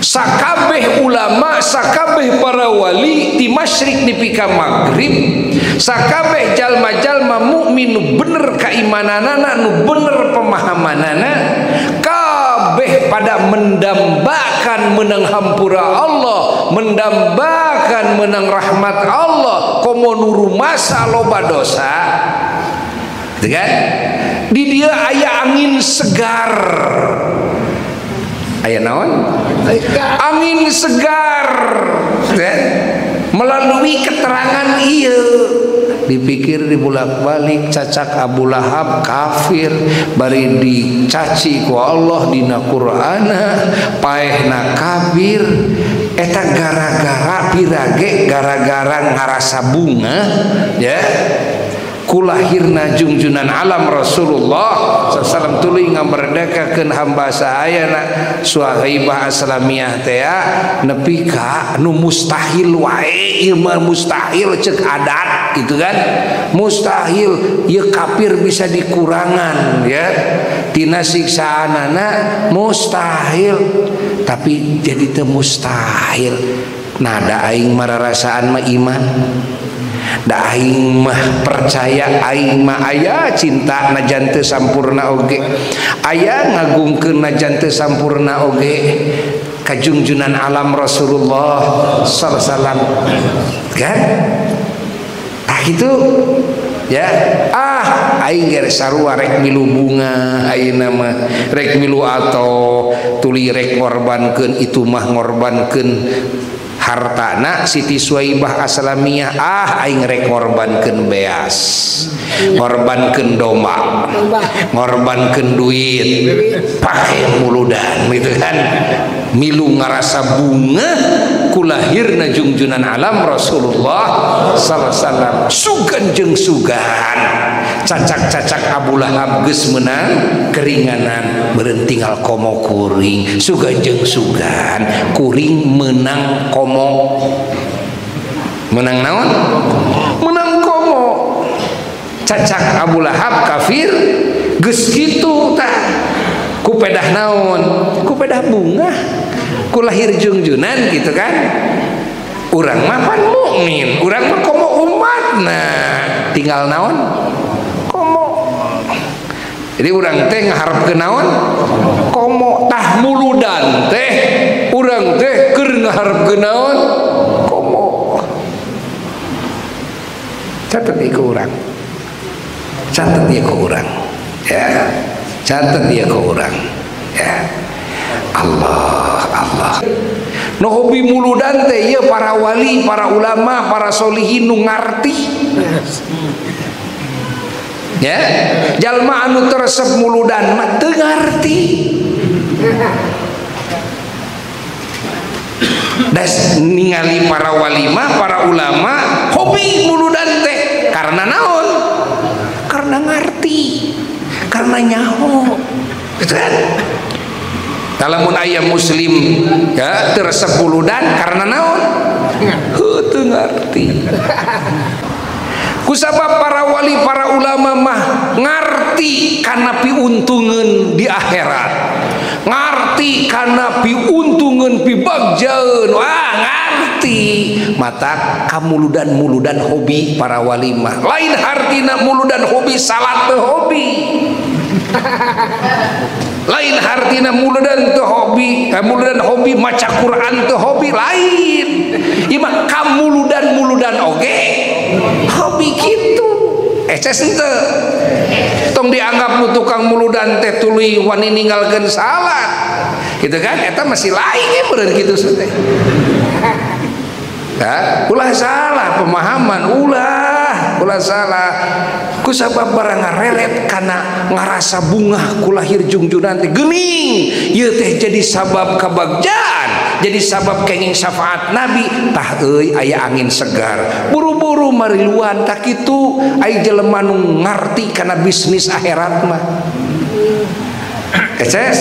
sakabeh ulama, sakabeh para wali di masyrik dipika maghrib, sakabeh jalma-jalma mukmin nu bener keimananana, nu bener pemahamanana, kabeh pada mendambakan menang hampura Allah, mendambakan menang rahmat Allah, komo nuru masa loba dosa, gitu kan? Di dia aya angin segar. Aya naon? Angin segar, kan? Melalui keterangan iya dipikir dibulak-balik cacak Abu Lahab kafir bari dicaci ku Allah dina Qur'ana paehna kafir eta gara-gara pirage gara-gara ngarasa bunga ya kulahirna junjunan alam Rasulullah sallallahu tuluy ngamerdekakeun hamba sahayana Suhaibah Aslamiyah teh nepi ka nu mustahil wae ieu mah mustahil ceuk adat gitu kan mustahil ieu kafir bisa dikurangan ya tina siksaanana mustahil tapi jadi teu mustahil nada aing mararasaan mah iman da aing mah percaya aing mah aya cinta najan teu sampurna oge aya ngagungkeun najan teu sampurna oge ka junjunan alam Rasulullah sallallahu alaihi wasallam kan tah kitu ya aing ge sarua rek milu bunga ayeuna mah rek milu ato tuli rek ngorbankeun itu mah ngorbankeun hartana Siti Suhaibah Aslamiyah aing rek ngorbankeun beas ngorbankeun domba ngorbankeun duit pake muludan gitu kan milu ngarasa bunga kulahirna junjunan alam Rasulullah sallallahu alaihi wasallam sugan jeung sugan cacak-cacak Abu Lahab geus meunang keringanan beureun tinggal komo kuring sugan jeung sugan kuring meunang komo menang naon menang komo cacak Abu Lahab kafir geus kitu tah ku pedah naon ku pedah bunga ku lahir junjunan gitu kan urang mah pan mukmin urang mah komo umatna tinggal naon komo jadi urang teh ngaharepkeun naon komo tah muludan teh urang teh keur ngaharepkeun naon komo catet ieu ku urang catet ieu ku urang ya catet ieu ku urang ya Allah Allah no hobi muludan teh ya para wali para ulama para solihin nu ngarti ya jalma anu teresep muludan mah teu ngarti das ningali para wali mah para ulama hobi muludan teh karena naon karena ngarti karena nyaho gitu kan kalamun aya muslim ya teresep muludan karena naon teu ngarti kusabab para wali para ulama mah ngarti kana piuntungeun di akhirat ngarti kana piuntungeun pibagjaeun wah ngarti mata kamuludan-muludan hobi para wali mah lain hartina muludan hobi salat teu hobi lain hartina muludan teu hobi muludan hobi maca Quran teu hobi lain ieu mah kamuludan-muludan oge hobi kitu eces henteu tong dianggap nu tukang muludan teh tuluy wani ninggalkeun salat gitu kan eta masih lain ya bener kitu teh ya ulah salah pemahaman ulah salah kusabab barang ngarelet kana ngarasa bunga kulahir junjunan teh geuning ieu teh jadi sabab kabagjaan jadi sabab kenging syafaat Nabi tah euy aya angin segar buru-buru mariluan tak kitu aya jelema nu ngarti kana bisnis akhirat mah eces